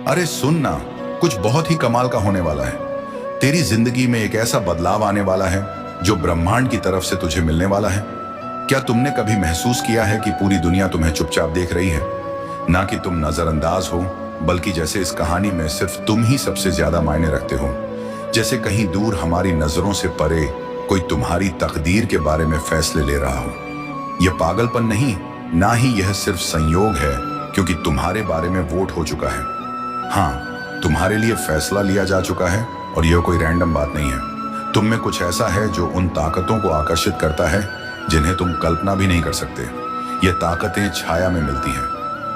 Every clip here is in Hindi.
अरे सुन ना, कुछ बहुत ही कमाल का होने वाला है। तेरी जिंदगी में एक ऐसा बदलाव आने वाला है जो ब्रह्मांड की तरफ से तुझे मिलने वाला है। क्या तुमने कभी महसूस किया है कि पूरी दुनिया तुम्हें चुपचाप देख रही है? ना कि तुम नजरअंदाज हो, बल्कि जैसे इस कहानी में सिर्फ तुम ही सबसे ज्यादा मायने रखते हो। जैसे कहीं दूर हमारी नजरों से परे कोई तुम्हारी तकदीर के बारे में फैसले ले रहा हो। यह पागलपन नहीं, ना ही यह सिर्फ संयोग है, क्योंकि तुम्हारे बारे में वोट हो चुका है। हाँ, तुम्हारे लिए फैसला लिया जा चुका है, और यह कोई रैंडम बात नहीं है। तुम में कुछ ऐसा है जो उन ताकतों को आकर्षित करता है जिन्हें तुम कल्पना भी नहीं कर सकते। ये ताकतें छाया में मिलती हैं,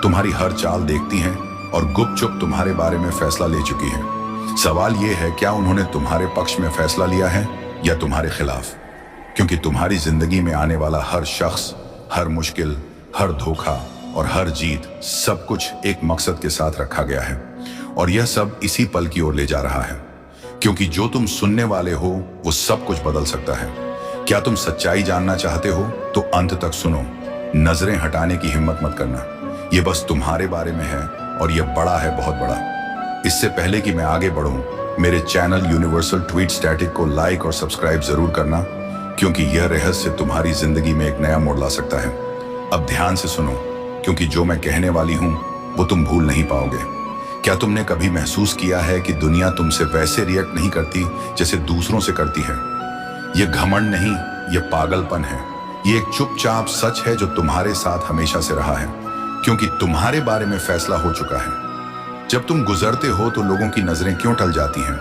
तुम्हारी हर चाल देखती हैं और गुपचुप तुम्हारे बारे में फैसला ले चुकी हैं। सवाल ये है, क्या उन्होंने तुम्हारे पक्ष में फैसला लिया है या तुम्हारे खिलाफ? क्योंकि तुम्हारी जिंदगी में आने वाला हर शख्स, हर मुश्किल, हर धोखा और हर जीत, सब कुछ एक मकसद के साथ रखा गया है, और यह सब इसी पल की ओर ले जा रहा है। क्योंकि जो तुम सुनने वाले हो वो सब कुछ बदल सकता है। क्या तुम सच्चाई जानना चाहते हो तो अंत तक सुनो। नजरें हटाने की हिम्मत मत करना। ये बस तुम्हारे बारे में है, और यह बड़ा है, बहुत बड़ा। इससे पहले कि मैं आगे बढ़ूं, मेरे चैनल यूनिवर्सल ट्वीट स्टैटिक को लाइक और सब्सक्राइब जरूर करना, क्योंकि यह रहस्य तुम्हारी जिंदगी में एक नया मोड़ ला सकता है। अब ध्यान से सुनो, क्योंकि जो मैं कहने वाली हूं वो तुम भूल नहीं पाओगे। क्या तुमने कभी महसूस किया है कि दुनिया तुमसे वैसे रिएक्ट नहीं करती जैसे दूसरों से करती है? ये घमंड नहीं, ये पागलपन है। ये एक चुपचाप सच है जो तुम्हारे साथ हमेशा से रहा है, क्योंकि तुम्हारे बारे में फैसला हो चुका है। जब तुम गुजरते हो तो लोगों की नजरें क्यों टल जाती हैं?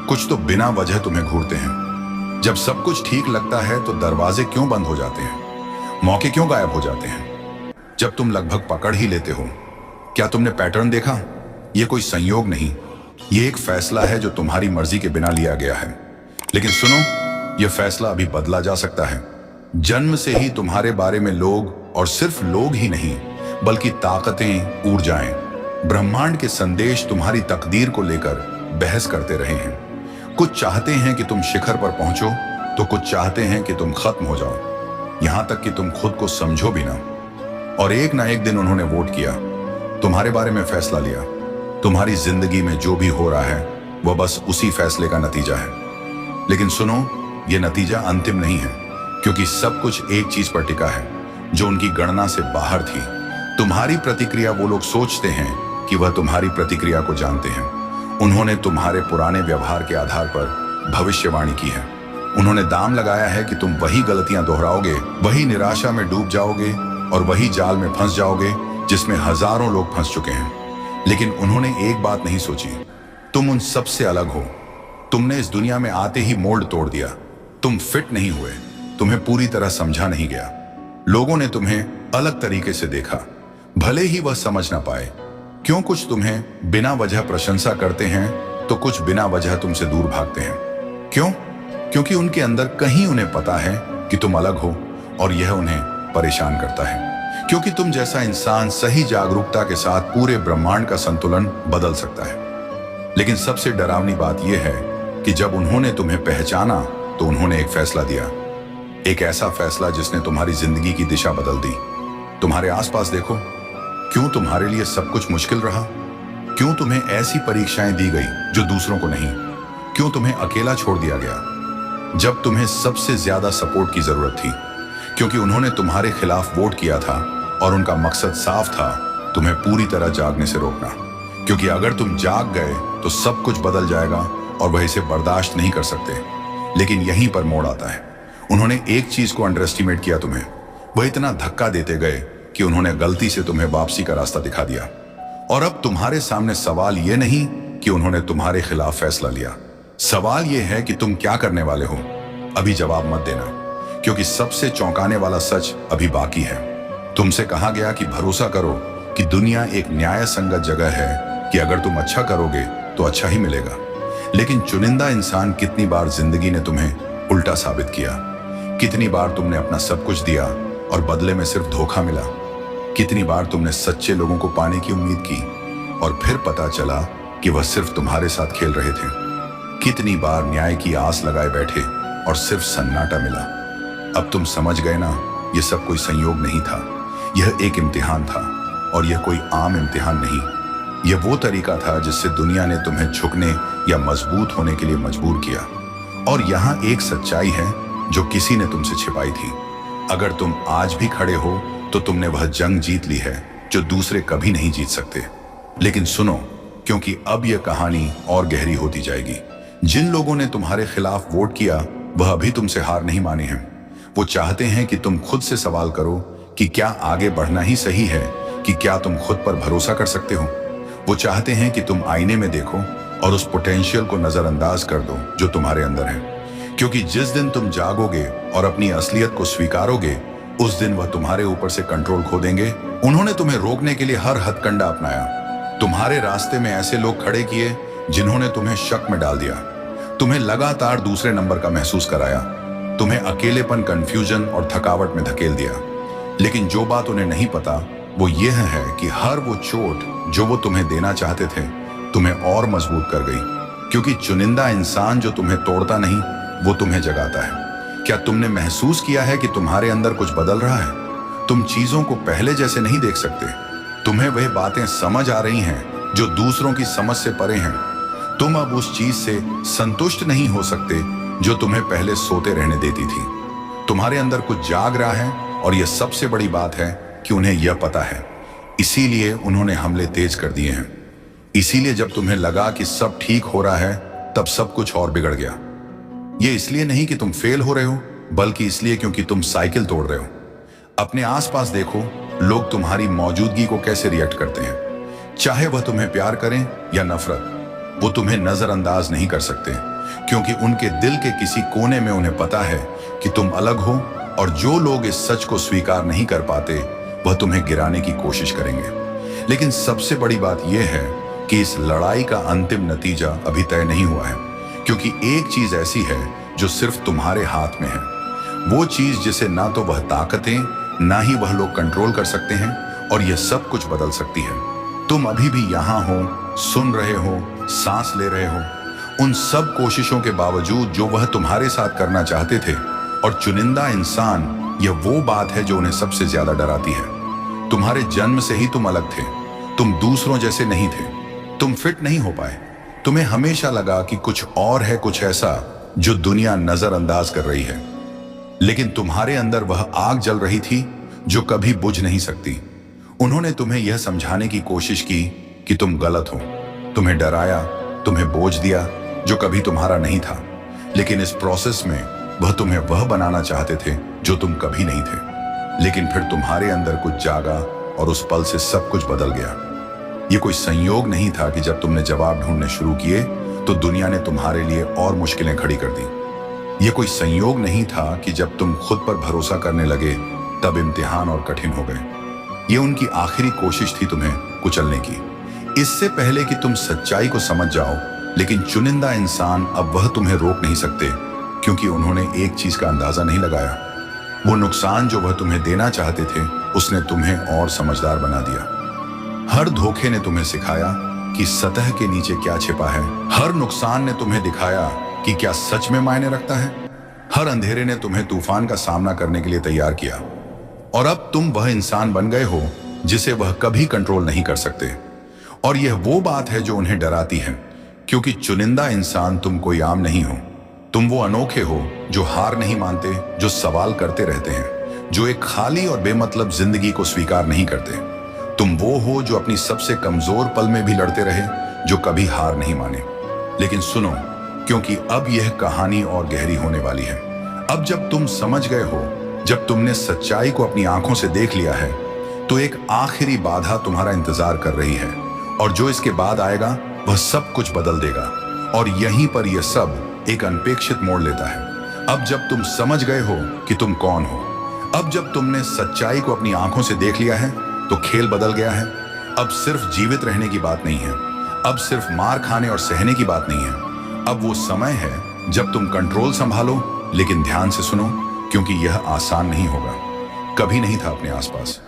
कुछ तो बिना वजह तुम्हें घूरते हैं। जब सब कुछ ठीक लगता है तो दरवाजे क्यों बंद हो जाते हैं? मौके क्यों गायब हो जाते हैं? जब तुम लगभग पकड़ ही लेते हो, क्या तुमने पैटर्न देखा? ये कोई संयोग नहीं, ये एक फैसला है जो तुम्हारी मर्जी के बिना लिया गया है। लेकिन सुनो, यह फैसला अभी बदला जा सकता है। जन्म से ही तुम्हारे बारे में लोग, और सिर्फ लोग ही नहीं बल्कि ताकतें, ऊर्जाएं, ब्रह्मांड के संदेश तुम्हारी तकदीर को लेकर बहस करते रहे हैं। कुछ चाहते हैं कि तुम शिखर पर पहुंचो, तो कुछ चाहते हैं कि तुम खत्म हो जाओ, यहां तक कि तुम खुद को समझो भी ना। और एक ना एक दिन उन्होंने वोट किया, तुम्हारे बारे में फैसला लिया। तुम्हारी जिंदगी में जो भी हो रहा है वह बस उसी फैसले का नतीजा है। लेकिन सुनो, यह नतीजा अंतिम नहीं है, क्योंकि सब कुछ एक चीज पर टिका है जो उनकी गणना से बाहर थी। तुम्हारी प्रतिक्रिया। वो लोग सोचते हैं कि वह तुम्हारी प्रतिक्रिया को जानते हैं। उन्होंने तुम्हारे पुराने व्यवहार के आधार पर भविष्यवाणी की है। उन्होंने दाम लगाया है कि तुम वही गलतियां दोहराओगे, वही निराशा में डूब जाओगे और वही जाल में फंस जाओगे जिसमें हजारों लोग फंस चुके हैं। लेकिन उन्होंने एक बात नहीं सोची, तुम उन सब से अलग हो। तुमने इस दुनिया में आते ही मोल्ड तोड़ दिया। तुम फिट नहीं हुए, तुम्हें पूरी तरह समझा नहीं गया। लोगों ने तुम्हें अलग तरीके से देखा, भले ही वह समझ ना पाए। क्यों कुछ तुम्हें बिना वजह प्रशंसा करते हैं तो कुछ बिना वजह तुमसे दूर भागते हैं। क्यों? क्योंकि उनके अंदर कहीं उन्हें पता है कि तुम अलग हो, और यह उन्हें परेशान करता है। क्योंकि तुम जैसा इंसान सही जागरूकता के साथ पूरे ब्रह्मांड का संतुलन बदल सकता है। लेकिन सबसे डरावनी बात यह है कि जब उन्होंने तुम्हें पहचाना तो उन्होंने एक फैसला दिया, एक ऐसा फैसला जिसने तुम्हारी जिंदगी की दिशा बदल दी। तुम्हारे आसपास देखो, क्यों तुम्हारे लिए सब कुछ मुश्किल रहा? क्यों तुम्हें ऐसी परीक्षाएं दी गई जो दूसरों को नहीं? क्यों तुम्हें अकेला छोड़ दिया गया जब तुम्हें सबसे ज्यादा सपोर्ट की जरूरत थी? क्योंकि उन्होंने तुम्हारे खिलाफ वोट किया था, और उनका मकसद साफ था, तुम्हें पूरी तरह जागने से रोकना। क्योंकि अगर तुम जाग गए तो सब कुछ बदल जाएगा, और वह इसे बर्दाश्त नहीं कर सकते। लेकिन यहीं पर मोड़ आता है। उन्होंने एक चीज को अंडर एस्टिमेट किया तुम्हें। वह इतना धक्का देते गए कि उन्होंने गलती से तुम्हें वापसी का रास्ता दिखा दिया। और अब तुम्हारे सामने सवाल यह नहीं कि उन्होंने तुम्हारे खिलाफ फैसला लिया। सवाल यह है कि तुम क्या करने वाले हो। अभी जवाब मत देना, क्योंकि सबसे चौंकाने वाला सच अभी बाकी है। तुमसे कहा गया कि भरोसा करो कि दुनिया एक न्याय संगत जगह है, कि अगर तुम अच्छा करोगे तो अच्छा ही मिलेगा। लेकिन चुनिंदा इंसान, कितनी बार जिंदगी ने तुम्हें उल्टा साबित किया। कितनी बार तुमने अपना सब कुछ दिया और बदले में सिर्फ धोखा मिला। कितनी बार तुमने सच्चे लोगों को पाने की उम्मीद की और फिर पता चला कि वह सिर्फ तुम्हारे साथ खेल रहे थे। कितनी बार न्याय की आस लगाए बैठे और सिर्फ सन्नाटा मिला। अब तुम समझ गए ना, यह सब कोई संयोग नहीं था, यह एक इम्तिहान था। और यह कोई आम इम्तिहान नहीं, यह वो तरीका था जिससे दुनिया ने तुम्हें झुकने या मजबूत होने के लिए मजबूर किया। और यहाँ एक सच्चाई है जो किसी ने तुमसे छिपाई थी। अगर तुम आज भी खड़े हो तो तुमने वह जंग जीत ली है जो दूसरे कभी नहीं जीत सकते। लेकिन सुनो, क्योंकि अब यह कहानी और गहरी होती जाएगी। जिन लोगों ने तुम्हारे खिलाफ वोट किया वह अभी तुमसे हार नहीं माने हैं। वो चाहते हैं कि तुम खुद से सवाल करो कि क्या आगे बढ़ना ही सही है, कि क्या तुम खुद पर भरोसा कर सकते हो। वो चाहते हैं कि तुम आईने में देखो और उस पोटेंशियल को नजरअंदाज कर दो जो तुम्हारे अंदर है, क्योंकि जिस दिन तुम जागोगे और अपनी असलियत को स्वीकारोगे उस दिन वह तुम्हारे ऊपर से कंट्रोल खो देंगे। उन्होंने तुम्हें रोकने के लिए हर हथकंडा अपनाया। तुम्हारे रास्ते में ऐसे लोग खड़े किए जिन्होंने तुम्हें शक में डाल दिया, तुम्हें लगातार दूसरे नंबर का महसूस कराया, तुम्हें अकेलेपन, कंफ्यूजन और थकावट में धकेल दिया। लेकिन जो बात उन्हें नहीं पता वो यह है कि हर वो चोट जो वो तुम्हें देना चाहते थे तुम्हें और मजबूत कर गई, क्योंकि चुनिंदा इंसान जो तुम्हें तोड़ता नहीं वो तुम्हें जगाता है। क्या तुमने महसूस किया है कि तुम्हारे अंदर कुछ बदल रहा है? तुम चीजों को पहले जैसे नहीं देख सकते। तुम्हें वह बातें समझ आ रही हैं जो दूसरों की समझ से परे हैं। तुम अब उस चीज से संतुष्ट नहीं हो सकते जो तुम्हें पहले सोते रहने देती थी। तुम्हारे अंदर कुछ जाग रहा है और यह सबसे बड़ी बात है कि उन्हें यह पता है। इसीलिए उन्होंने हमले तेज कर दिए हैं। इसीलिए जब तुम्हें लगा कि सब ठीक हो रहा है तब सब कुछ और बिगड़ गया। यह इसलिए नहीं कि तुम फेल हो रहे हो, बल्कि इसलिए क्योंकि तुम साइकिल तोड़ रहे हो। अपने आसपास देखो, लोग तुम्हारी मौजूदगी को कैसे रिएक्ट करते हैं। चाहे वह तुम्हें प्यार करें या नफरत, वो तुम्हें नजरअंदाज नहीं कर सकते, क्योंकि उनके दिल के किसी कोने में उन्हें पता है कि तुम अलग हो। और जो लोग इस सच को स्वीकार नहीं कर पाते वह तुम्हें गिराने की कोशिश करेंगे। लेकिन सबसे बड़ी बात यह है कि इस लड़ाई का अंतिम नतीजा अभी तय नहीं हुआ है, क्योंकि एक चीज ऐसी है जो सिर्फ तुम्हारे हाथ में है। वो चीज जिसे ना तो वह ताकतें ना ही वह लोग कंट्रोल कर सकते हैं, और यह सब कुछ बदल सकती है। तुम अभी भी यहां हो, सुन रहे हो, सांस ले रहे हो, उन सब कोशिशों के बावजूद जो वह तुम्हारे साथ करना चाहते थे। और चुनिंदा इंसान, यह वो बात है जो उन्हें सबसे ज्यादा डराती है। तुम्हारे जन्म से ही तुम अलग थे। तुम दूसरों जैसे नहीं थे। तुम फिट नहीं हो पाए। तुम्हें हमेशा लगा कि कुछ और है, कुछ ऐसा जो दुनिया नजरअंदाज कर रही है। लेकिन तुम्हारे अंदर वह आग जल रही थी जो कभी बुझ नहीं सकती। उन्होंने तुम्हें यह समझाने की कोशिश की कि तुम गलत हो, तुम्हें डराया, तुम्हें बोझ दिया जो कभी तुम्हारा नहीं था। लेकिन इस प्रोसेस में वह तुम्हें वह बनाना चाहते थे जो तुम कभी नहीं थे। लेकिन फिर तुम्हारे अंदर कुछ जागा और उस पल से सब कुछ बदल गया। यह कोई संयोग नहीं था कि जब तुमने जवाब ढूंढने शुरू किए तो दुनिया ने तुम्हारे लिए और मुश्किलें खड़ी कर दी। यह कोई संयोग नहीं था कि जब तुम खुद पर भरोसा करने लगे तब इम्तिहान और कठिन हो गए। ये उनकी आखिरी कोशिश थी तुम्हें कुचलने की, इससे पहले कि तुम सच्चाई को समझ जाओ। लेकिन चुनिंदा इंसान अब वह तुम्हें रोक नहीं सकते, क्योंकि उन्होंने एक चीज का अंदाजा नहीं लगाया। वो नुकसान जो वह तुम्हें देना चाहते थे उसने तुम्हें और समझदार बना दिया। हर धोखे ने तुम्हें सिखाया कि सतह के नीचे क्या छिपा है। हर नुकसान ने तुम्हें दिखाया कि क्या सच में मायने रखता है। हर अंधेरे ने तुम्हें तूफान का सामना करने के लिए तैयार किया। और अब तुम वह इंसान बन गए हो जिसे वह कभी कंट्रोल नहीं कर सकते। और यह वो बात है जो उन्हें डराती है, क्योंकि चुनिंदा इंसान तुम कोई आम नहीं हो। तुम वो अनोखे हो जो हार नहीं मानते, जो सवाल करते रहते हैं, जो एक खाली और बेमतलब जिंदगी को स्वीकार नहीं करते। तुम वो हो जो अपनी सबसे कमजोर पल में भी लड़ते रहे, जो कभी हार नहीं माने। लेकिन सुनो, क्योंकि अब यह कहानी और गहरी होने वाली है। अब जब तुम समझ गए हो, जब तुमने सच्चाई को अपनी आंखों से देख लिया है, तो एक आखिरी बाधा तुम्हारा इंतजार कर रही है। और जो इसके बाद आएगा वह सब कुछ बदल देगा। और यहीं पर यह सब एक अनपेक्षित मोड़ लेता है। अब जब तुम समझ गए हो कि तुम कौन हो, अब जब तुमने सच्चाई को अपनी आंखों से देख लिया है, तो खेल बदल गया है। अब सिर्फ जीवित रहने की बात नहीं है, अब सिर्फ मार खाने और सहने की बात नहीं है। अब वो समय है जब तुम कंट्रोल संभालो। लेकिन ध्यान से सुनो, क्योंकि यह आसान नहीं होगा, कभी नहीं था अपने आसपास।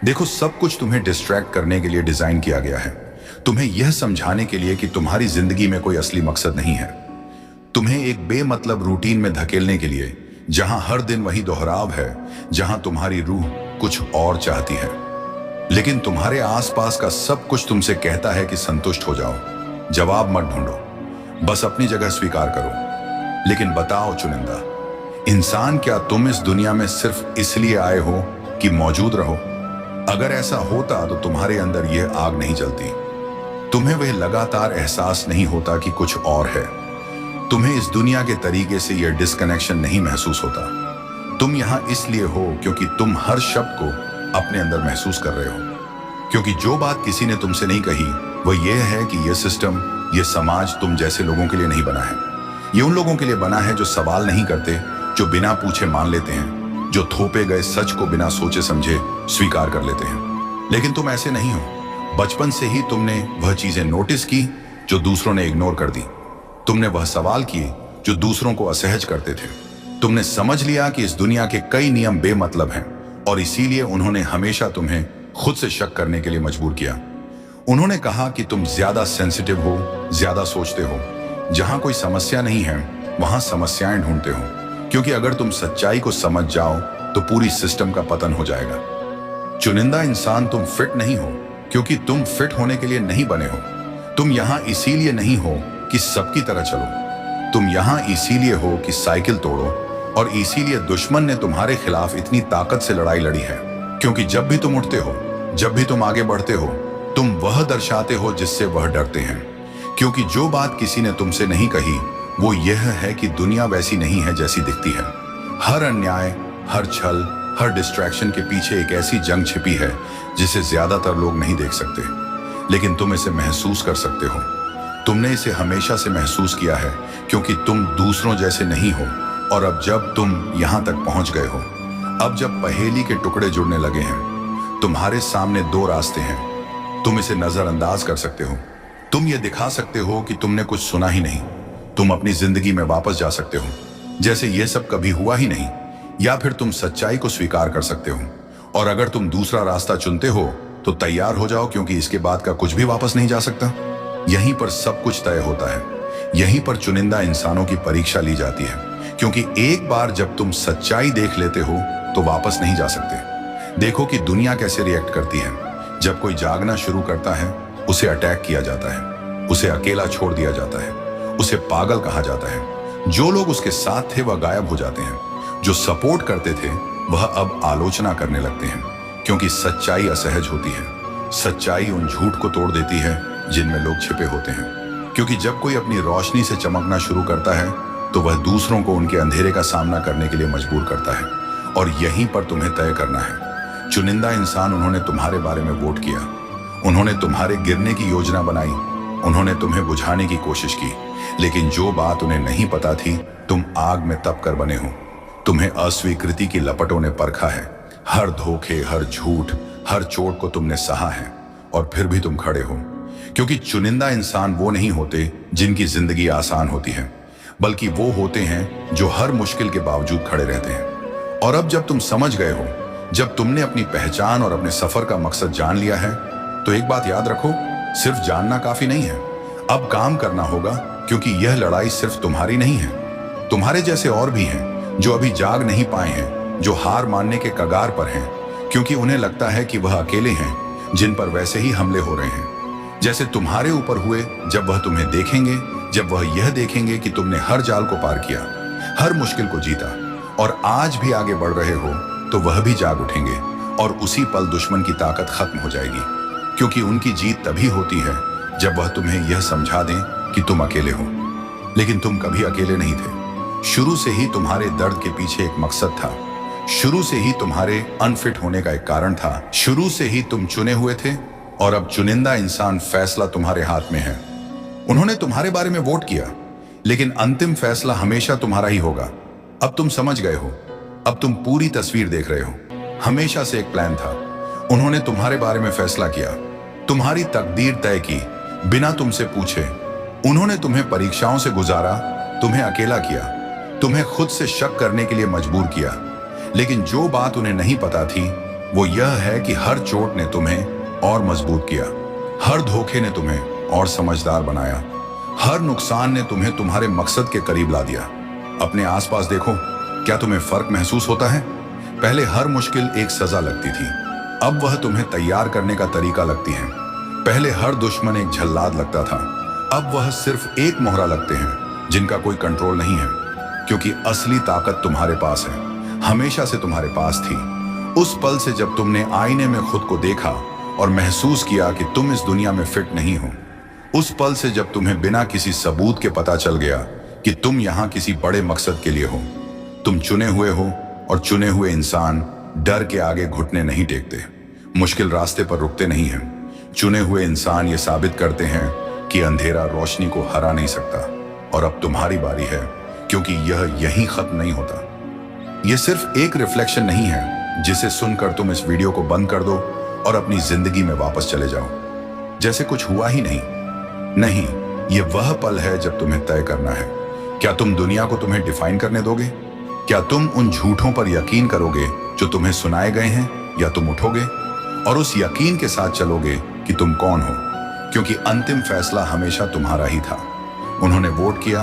देखो, सब कुछ तुम्हें डिस्ट्रैक्ट करने के लिए डिजाइन किया गया है, तुम्हें यह समझाने के लिए कि तुम्हारी जिंदगी में कोई असली मकसद नहीं है, तुम्हें एक बेमतलब रूटीन में धकेलने के लिए, जहां हर दिन वही दोहराव है, जहां तुम्हारी रूह कुछ और चाहती है। लेकिन तुम्हारे आसपास का सब कुछ तुमसे कहता है कि संतुष्ट हो जाओ, जवाब मत ढूंढो, बस अपनी जगह स्वीकार करो। लेकिन बताओ चुनिंदा इंसान, क्या तुम इस दुनिया में सिर्फ इसलिए आए हो कि मौजूद रहो? अगर ऐसा होता तो तुम्हारे अंदर यह आग नहीं जलती, तुम्हें वह लगातार एहसास नहीं होता कि कुछ और है, तुम्हें इस दुनिया के तरीके से यह डिस्कनेक्शन नहीं महसूस होता। तुम यहां इसलिए हो क्योंकि तुम हर शब्द को अपने अंदर महसूस कर रहे हो, क्योंकि जो बात किसी ने तुमसे नहीं कही वह यह है कि यह सिस्टम, यह समाज तुम जैसे लोगों के लिए नहीं बना है। ये उन लोगों के लिए बना है जो सवाल नहीं करते, जो बिना पूछे मान लेते हैं, जो थोपे गए सच को बिना सोचे समझे स्वीकार कर लेते हैं। लेकिन तुम ऐसे नहीं हो। बचपन से ही तुमने वह चीजें नोटिस की जो दूसरों ने इग्नोर कर दी। तुमने वह सवाल किए जो दूसरों को असहज करते थे। तुमने समझ लिया कि इस दुनिया के कई नियम बेमतलब हैं और इसीलिए उन्होंने हमेशा तुम्हें खुद से शक करने के लिए मजबूर किया। उन्होंने कहा कि तुम ज्यादा सेंसिटिव हो, ज्यादा सोचते हो, जहां कोई समस्या नहीं है वहां समस्याएं ढूंढते हो, क्योंकि अगर तुम सच्चाई को समझ जाओ तो पूरी सिस्टम का पतन हो जाएगा। चुनिंदा इंसान, तुम फिट नहीं हो क्योंकि तुम फिट होने के लिए नहीं बने हो। तुम यहां इसीलिए नहीं हो कि सबकी तरह चलो। तुम यहां इसीलिए हो कि साइकिल तोड़ो, और इसीलिए दुश्मन ने तुम्हारे खिलाफ इतनी ताकत से लड़ाई लड़ी है, क्योंकि जब भी तुम उठते हो, जब भी तुम आगे बढ़ते हो, तुम वह दर्शाते हो जिससे वह डरते हैं। क्योंकि जो बात किसी ने तुमसे नहीं कही वो यह है कि दुनिया वैसी नहीं है जैसी दिखती है। हर अन्याय, हर छल, हर डिस्ट्रैक्शन के पीछे एक ऐसी जंग छिपी है जिसे ज्यादातर लोग नहीं देख सकते, लेकिन तुम इसे महसूस कर सकते हो। तुमने इसे हमेशा से महसूस किया है क्योंकि तुम दूसरों जैसे नहीं हो। और अब जब तुम यहां तक पहुंच गए हो, अब जब पहेली के टुकड़े जुड़ने लगे हैं, तुम्हारे सामने दो रास्ते हैं। तुम इसे नजरअंदाज कर सकते हो, तुम ये दिखा सकते हो कि तुमने कुछ सुना ही नहीं, तुम अपनी जिंदगी में वापस जा सकते हो जैसे यह सब कभी हुआ ही नहीं, या फिर तुम सच्चाई को स्वीकार कर सकते हो। और अगर तुम दूसरा रास्ता चुनते हो तो तैयार हो जाओ, क्योंकि इसके बाद का कुछ भी वापस नहीं जा सकता। यहीं पर सब कुछ तय होता है, यहीं पर चुनिंदा इंसानों की परीक्षा ली जाती है, क्योंकि एक बार जब तुम सच्चाई देख लेते हो तो वापस नहीं जा सकते। देखो कि दुनिया कैसे रिएक्ट करती है। जब कोई जागना शुरू करता है, उसे अटैक किया जाता है, उसे अकेला छोड़ दिया जाता है, उसे पागल कहा जाता है। जो लोग उसके साथ थे वह गायब हो जाते हैं, जो सपोर्ट करते थे वह अब आलोचना करने लगते हैं, क्योंकि सच्चाई असहज होती है। सच्चाई उन झूठ को तोड़ देती है जिनमें लोग छिपे होते हैं, क्योंकि जब कोई अपनी रोशनी से चमकना शुरू करता है तो वह दूसरों को उनके अंधेरे का सामना करने के लिए मजबूर करता है। और यहीं पर तुम्हें तय करना है। चुनिंदा इंसान, उन्होंने तुम्हारे बारे में वोट किया, उन्होंने तुम्हारे गिरने की योजना बनाई, उन्होंने तुम्हें बुझाने की कोशिश की, लेकिन जो बात उन्हें नहीं पता थी, तुम आग में तप कर बने हो। तुम्हें अस्वीकृति की लपटों ने परखा है। हर धोखे, हर झूठ, हर चोट को तुमने सहा है, और फिर भी तुम खड़े हो। क्योंकि चुनिंदा इंसान वो नहीं होते जिनकी जिंदगी आसान होती है, बल्कि वो होते हैं जो हर मुश्किल के बावजूद खड़े रहते हैं। और अब जब तुम समझ गए हो, जब तुमने अपनी पहचान और अपने सफर का मकसद जान लिया है, तो एक बात याद रखो, सिर्फ जानना काफी नहीं है, अब काम करना होगा, क्योंकि यह लड़ाई सिर्फ तुम्हारी नहीं है। तुम्हारे जैसे और भी हैं जो अभी जाग नहीं पाए हैं, जो हार मानने के कगार पर हैं, क्योंकि उन्हें लगता है कि वह अकेले हैं जिन पर वैसे ही हमले हो रहे हैं जैसे तुम्हारे ऊपर हुए। जब वह तुम्हें देखेंगे, जब वह यह देखेंगे कि तुमने हर जाल को पार किया, हर मुश्किल को जीता और आज भी आगे बढ़ रहे हो, तो वह भी जाग उठेंगे, और उसी पल दुश्मन की ताकत खत्म हो जाएगी। क्योंकि उनकी जीत तभी होती है जब वह तुम्हें यह समझा दें कि तुम अकेले हो। लेकिन तुम कभी अकेले नहीं थे। शुरू से ही तुम्हारे दर्द के पीछे एक मकसद था, शुरू से ही तुम्हारे अनफिट होने का एक कारण था, शुरू से ही तुम चुने हुए थे। और अब चुनिंदा इंसान, फैसला तुम्हारे हाथ में है। उन्होंने तुम्हारे बारे में वोट किया, लेकिन अंतिम फैसला हमेशा तुम्हारा ही होगा। अब तुम समझ गए हो, अब तुम पूरी तस्वीर देख रहे हो। हमेशा से एक प्लान था। उन्होंने तुम्हारे बारे में फैसला किया, तुम्हारी तकदीर तय की बिना तुमसे पूछे। उन्होंने तुम्हें परीक्षाओं से गुजारा, तुम्हें अकेला किया, तुम्हें खुद से शक करने के लिए मजबूर किया। लेकिन जो बात उन्हें नहीं पता थी वो यह है कि हर चोट ने तुम्हें और मजबूत किया, हर धोखे ने तुम्हें और समझदार बनाया, हर नुकसान ने तुम्हें तुम्हारे मकसद के करीब ला दिया। अपने आसपास देखो, क्या तुम्हें फर्क महसूस होता है? पहले हर मुश्किल एक सजा लगती थी, अब वह तुम्हें तैयार करने का तरीका लगती हैं। पहले हर दुश्मन एक झल्लाद लगता था, अब वह सिर्फ एक मोहरा लगते हैं जिनका कोई कंट्रोल नहीं है, क्योंकि असली ताकत तुम्हारे पास है, हमेशा से तुम्हारे पास थी। उस पल से जब तुमने आईने में खुद को देखा और महसूस किया कि तुम इस दुनिया में फिट नहीं हो, उस पल से जब तुम्हें बिना किसी सबूत के पता चल गया कि तुम यहां किसी बड़े मकसद के लिए हो। तुम चुने हुए हो और चुने हुए इंसान डर के आगे घुटने नहीं टेकते, मुश्किल रास्ते पर रुकते नहीं हैं। चुने हुए इंसान ये साबित करते हैं कि अंधेरा रोशनी को हरा नहीं सकता। और अब तुम्हारी बारी है, क्योंकि यह यहीं खत्म नहीं होता। यह सिर्फ एक रिफ्लेक्शन नहीं है जिसे सुनकर तुम इस वीडियो को बंद कर दो और अपनी जिंदगी में वापस चले जाओ जैसे कुछ हुआ ही नहीं। नहीं, यह वह पल है जब तुम्हें तय करना है, क्या तुम दुनिया को तुम्हें डिफाइन करने दोगे? क्या तुम उन झूठों पर यकीन करोगे जो तुम्हें सुनाए गए हैं, या तुम उठोगे और उस यकीन के साथ चलोगे कि तुम कौन हो? क्योंकि अंतिम फैसला हमेशा तुम्हारा ही था। उन्होंने वोट किया,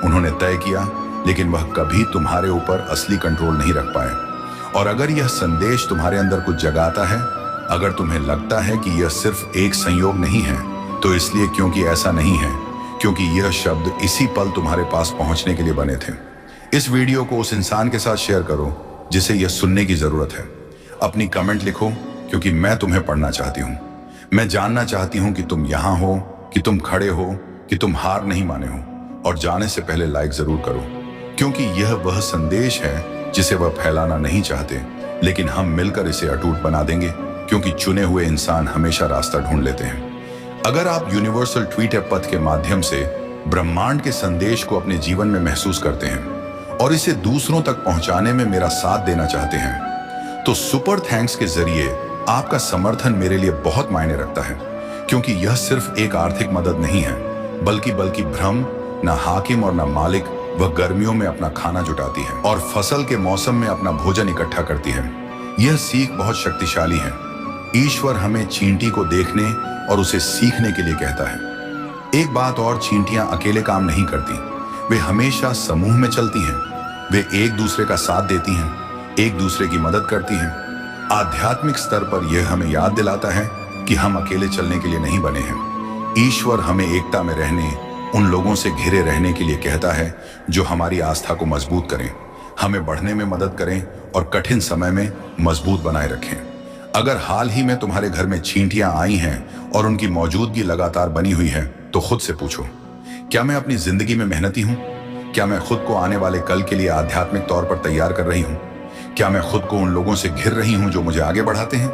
उन्होंने तय किया, लेकिन वह कभी तुम्हारे ऊपर असली कंट्रोल नहीं रख पाए। और अगर यह संदेश तुम्हारे अंदर कुछ जगाता है, अगर तुम्हें लगता है कि यह सिर्फ एक संयोग नहीं है, तो इसलिए क्योंकि ऐसा नहीं है, क्योंकि यह शब्द इसी पल तुम्हारे पास पहुंचने के लिए बने थे। इस वीडियो को उस इंसान के साथ शेयर करो जिसे यह सुनने की जरूरत है। अपनी कमेंट लिखो, क्योंकि मैं तुम्हें पढ़ना चाहती हूँ। मैं जानना चाहती हूँ कि तुम यहाँ हो, कि तुम खड़े हो, कि तुम हार नहीं माने हो। और जाने से पहले लाइक जरूर करो, क्योंकि यह वह संदेश है जिसे वह फैलाना नहीं चाहते, लेकिन हम मिलकर इसे अटूट बना देंगे, क्योंकि चुने हुए इंसान हमेशा रास्ता ढूंढ लेते हैं। अगर आप यूनिवर्सल ट्वीट पथ के माध्यम से ब्रह्मांड के संदेश को अपने जीवन में महसूस करते हैं और इसे दूसरों तक पहुंचाने में मेरा साथ देना चाहते हैं, तो सुपर थैंक्स के जरिए आपका समर्थन मेरे लिए बहुत मायने रखता है। क्योंकि यह सिर्फ एक आर्थिक मदद नहीं है, बल्कि भ्रम, न हाकिम और न मालिक, वह गर्मियों में अपना खाना जुटाती है और फसल के मौसम में अपना भोजन इकट्ठा करती है। यह सीख बहुत शक्तिशाली है। ईश्वर हमें चींटी को देखने और उसे सीखने के लिए कहता है। एक बात और, चींटियां अकेले काम नहीं करती, वे हमेशा समूह में चलती हैं। वे एक दूसरे का साथ देती हैं, एक दूसरे की मदद करती हैं। आध्यात्मिक स्तर पर यह हमें याद दिलाता है कि हम अकेले चलने के लिए नहीं बने हैं। ईश्वर हमें एकता में रहने, उन लोगों से घिरे रहने के लिए कहता है जो हमारी आस्था को मजबूत करें, हमें बढ़ने में मदद करें और कठिन समय में मजबूत बनाए रखें। अगर हाल ही में तुम्हारे घर में चींटियां आई हैं और उनकी मौजूदगी लगातार बनी हुई है, तो खुद से पूछो, क्या मैं अपनी जिंदगी में मेहनती हूं? क्या मैं खुद को आने वाले कल के लिए आध्यात्मिक तौर पर तैयार कर रही हूं? क्या मैं खुद को उन लोगों से घिर रही हूं जो मुझे आगे बढ़ाते हैं,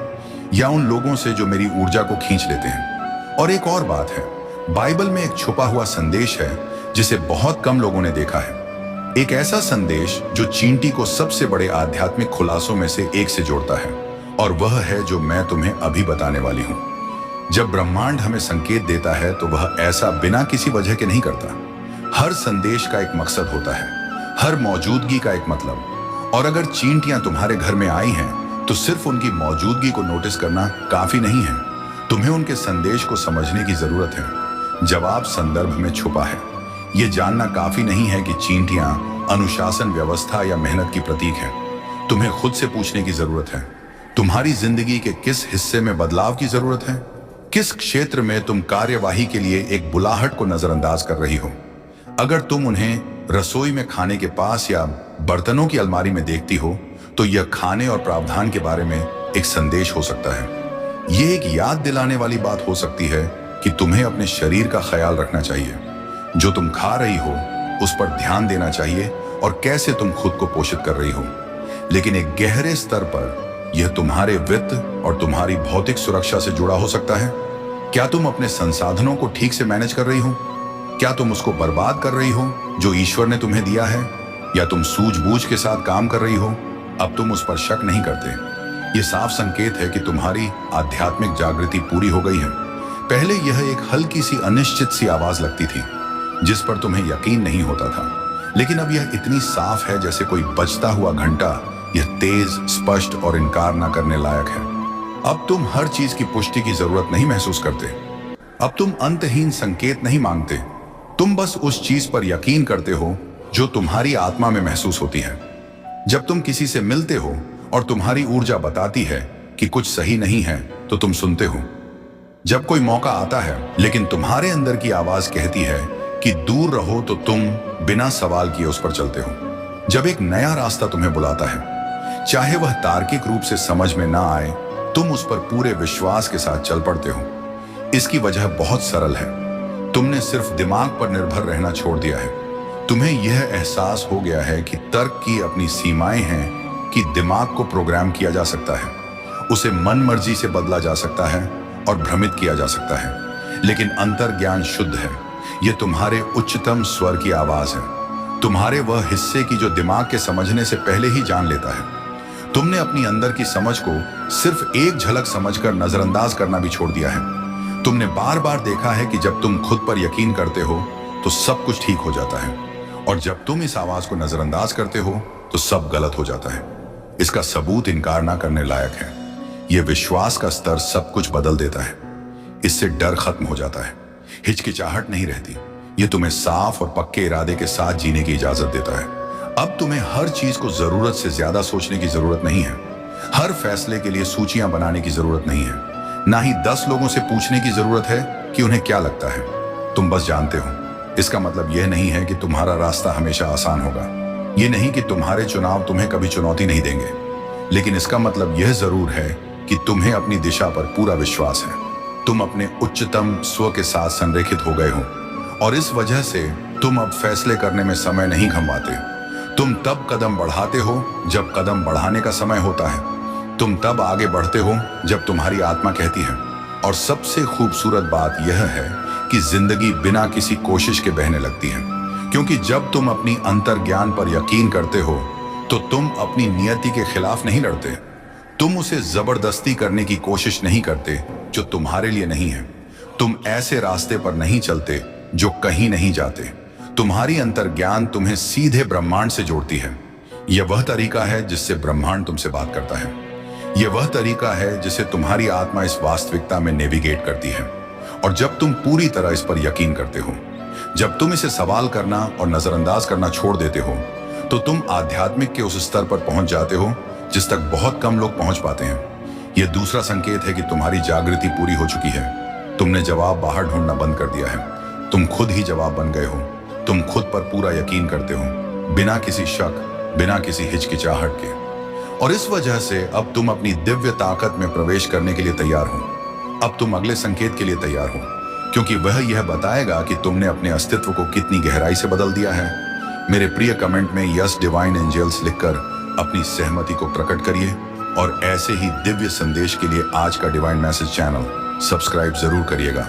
या उन लोगों से जो मेरी ऊर्जा को खींच लेते हैं? और एक और बात है, बाइबल में एक छुपा हुआ संदेश है जिसे बहुत कम लोगों ने देखा है। एक ऐसा संदेश जो चींटी को सबसे बड़े आध्यात्मिक खुलासों में से एक से जोड़ता है, और वह है जो मैं तुम्हें अभी बताने वाली हूं। जब ब्रह्मांड हमें संकेत देता है, तो वह ऐसा बिना किसी वजह के नहीं करता। हर संदेश का एक मकसद होता है, हर मौजूदगी का एक मतलब। और अगर चींटियां तुम्हारे घर में आई हैं, तो सिर्फ उनकी मौजूदगी को नोटिस करना काफी नहीं है, तुम्हें उनके संदेश को समझने की जरूरत है। जवाब संदर्भ में छुपा है। यह जानना काफी नहीं है कि चींटियां अनुशासन, व्यवस्था या मेहनत की प्रतीक है। तुम्हें खुद से पूछने की जरूरत है, तुम्हारी जिंदगी के किस हिस्से में बदलाव की जरूरत है? किस क्षेत्र में तुम कार्यवाही के लिए एक बुलाहट को नजरअंदाज कर रही हो? अगर तुम उन्हें रसोई में खाने के पास या बर्तनों की अलमारी में देखती हो, तो यह खाने और प्रावधान के बारे में एक संदेश हो सकता है। यह एक याद दिलाने वाली बात हो सकती है कि तुम्हें अपने शरीर का ख्याल रखना चाहिए। जो तुम खा रही हो उस पर ध्यान देना चाहिए और कैसे तुम खुद को पोषित कर रही हो। लेकिन एक गहरे स्तर पर यह तुम्हारे वित्त और तुम्हारी भौतिक सुरक्षा से जुड़ा हो सकता है। क्या तुम अपने संसाधनों को ठीक से मैनेज कर रही हो? क्या तुम उसको बर्बाद कर रही हो जो ईश्वर ने तुम्हें दिया है, या तुम सूझबूझ के साथ काम कर रही हो? अब तुम उस पर शक नहीं करते। यह साफ संकेत है कि तुम्हारी आध्यात्मिक जागृति पूरी हो गई है। पहले यह एक हल्की सी अनिश्चित सी आवाज लगती थी जिस पर तुम्हें यकीन नहीं होता था, लेकिन अब यह इतनी साफ है जैसे कोई बजता हुआ घंटा। यह तेज, स्पष्ट और इनकार न करने लायक है। अब तुम हर चीज की पुष्टि की जरूरत नहीं महसूस करते। अब तुम अंतहीन संकेत नहीं मांगते। तुम बस उस चीज पर यकीन करते हो जो तुम्हारी आत्मा में महसूस होती है। जब तुम किसी से मिलते हो और तुम्हारी ऊर्जा बताती है कि कुछ सही नहीं है तो तुम सुनते हो। जब कोई मौका आता है लेकिन तुम्हारे अंदर की आवाज कहती है कि दूर रहो, तो तुम बिना सवाल किए उस पर चलते हो। जब एक नया रास्ता तुम्हें बुलाता है, चाहे वह तार्किक रूप से समझ में ना आए, तुम उस पर पूरे विश्वास के साथ चल पड़ते हो। इसकी वजह बहुत सरल है। तुमने सिर्फ दिमाग पर निर्भर रहना छोड़ दिया है। तुम्हें यह एहसास हो गया है कि तर्क की अपनी सीमाएं हैं, कि दिमाग को प्रोग्राम किया जा सकता है, उसे मन मर्जी से बदला जा सकता है और भ्रमित किया जा सकता है। लेकिन अंतर्ज्ञान शुद्ध है। यह तुम्हारे उच्चतम स्वर की आवाज है, तुम्हारे वह हिस्से की जो दिमाग के समझने से पहले ही जान लेता है। तुमने अपनी अंदर की समझ को सिर्फ एक झलक समझकर नजरअंदाज करना भी छोड़ दिया है। तुमने बार बार देखा है कि जब तुम खुद पर यकीन करते हो तो सब कुछ ठीक हो जाता है, और जब तुम इस आवाज को नजरअंदाज करते हो तो सब गलत हो जाता है। इसका सबूत इनकार ना करने लायक है। यह विश्वास का स्तर सब कुछ बदल देता है। इससे डर खत्म हो जाता है, हिचकिचाहट नहीं रहती। यह तुम्हें साफ और पक्के इरादे के साथ जीने की इजाजत देता है। अब तुम्हें हर चीज को जरूरत से ज्यादा सोचने की जरूरत नहीं है। हर फैसले के लिए सूचियां बनाने की जरूरत नहीं है। ना ही 10 लोगों से पूछने की जरूरत है कि उन्हें क्या लगता है। तुम बस जानते हो। इसका मतलब यह नहीं है कि तुम्हारा रास्ता हमेशा आसान होगा। यह नहीं कि तुम्हारे चुनाव तुम्हें कभी चुनौती नहीं देंगे। लेकिन इसका मतलब यह जरूर है कि तुम्हें अपनी दिशा पर पूरा विश्वास है। तुम अपने उच्चतम स्व के साथ संरेखित हो गए हो, और इस वजह से तुम अब फैसले करने में समय नहीं घंवाते। तुम तब कदम बढ़ाते हो जब कदम बढ़ाने का समय होता है। तुम तब आगे बढ़ते हो जब तुम्हारी आत्मा कहती है। और सबसे खूबसूरत बात यह है कि जिंदगी बिना किसी कोशिश के बहने लगती है, क्योंकि जब तुम अपनी अंतर्ज्ञान पर यकीन करते हो तो तुम अपनी नियति के खिलाफ नहीं लड़ते। तुम उसे जबरदस्ती करने की कोशिश नहीं करते जो तुम्हारे लिए नहीं है। तुम ऐसे रास्ते पर नहीं चलते जो कहीं नहीं जाते। तुम्हारी अंतर्ज्ञान तुम्हें सीधे ब्रह्मांड से जोड़ती है। यह वह तरीका है जिससे ब्रह्मांड तुमसे बात करता है। यह वह तरीका है जिसे तुम्हारी आत्मा इस वास्तविकता में नेविगेट करती है। और जब तुम पूरी तरह इस पर यकीन करते हो, जब तुम इसे सवाल करना और नजरअंदाज करना छोड़ देते हो, तो तुम आध्यात्मिक के उस स्तर पर पहुंच जाते हो जिस तक बहुत कम लोग पहुंच पाते हैं। यह दूसरा संकेत है कि तुम्हारी जागृति पूरी हो चुकी है। तुमने जवाब बाहर ढूंढना बंद कर दिया है। तुम खुद ही जवाब बन गए हो। तुम खुद पर पूरा यकीन करते हो, बिना किसी शक, बिना किसी हिचकिचाहट के। और इस वजह से अब तुम अपनी दिव्य ताकत में प्रवेश करने के लिए तैयार हो। अब तुम अगले संकेत के लिए तैयार हो, क्योंकि वह यह बताएगा कि तुमने अपने अस्तित्व को कितनी गहराई से बदल दिया है। मेरे प्रिय कमेंट में यस डिवाइन एंजल्स लिखकर अपनी सहमति को प्रकट करिए, और ऐसे ही दिव्य संदेश के लिए आज का डिवाइन मैसेज चैनल सब्सक्राइब जरूर करिएगा।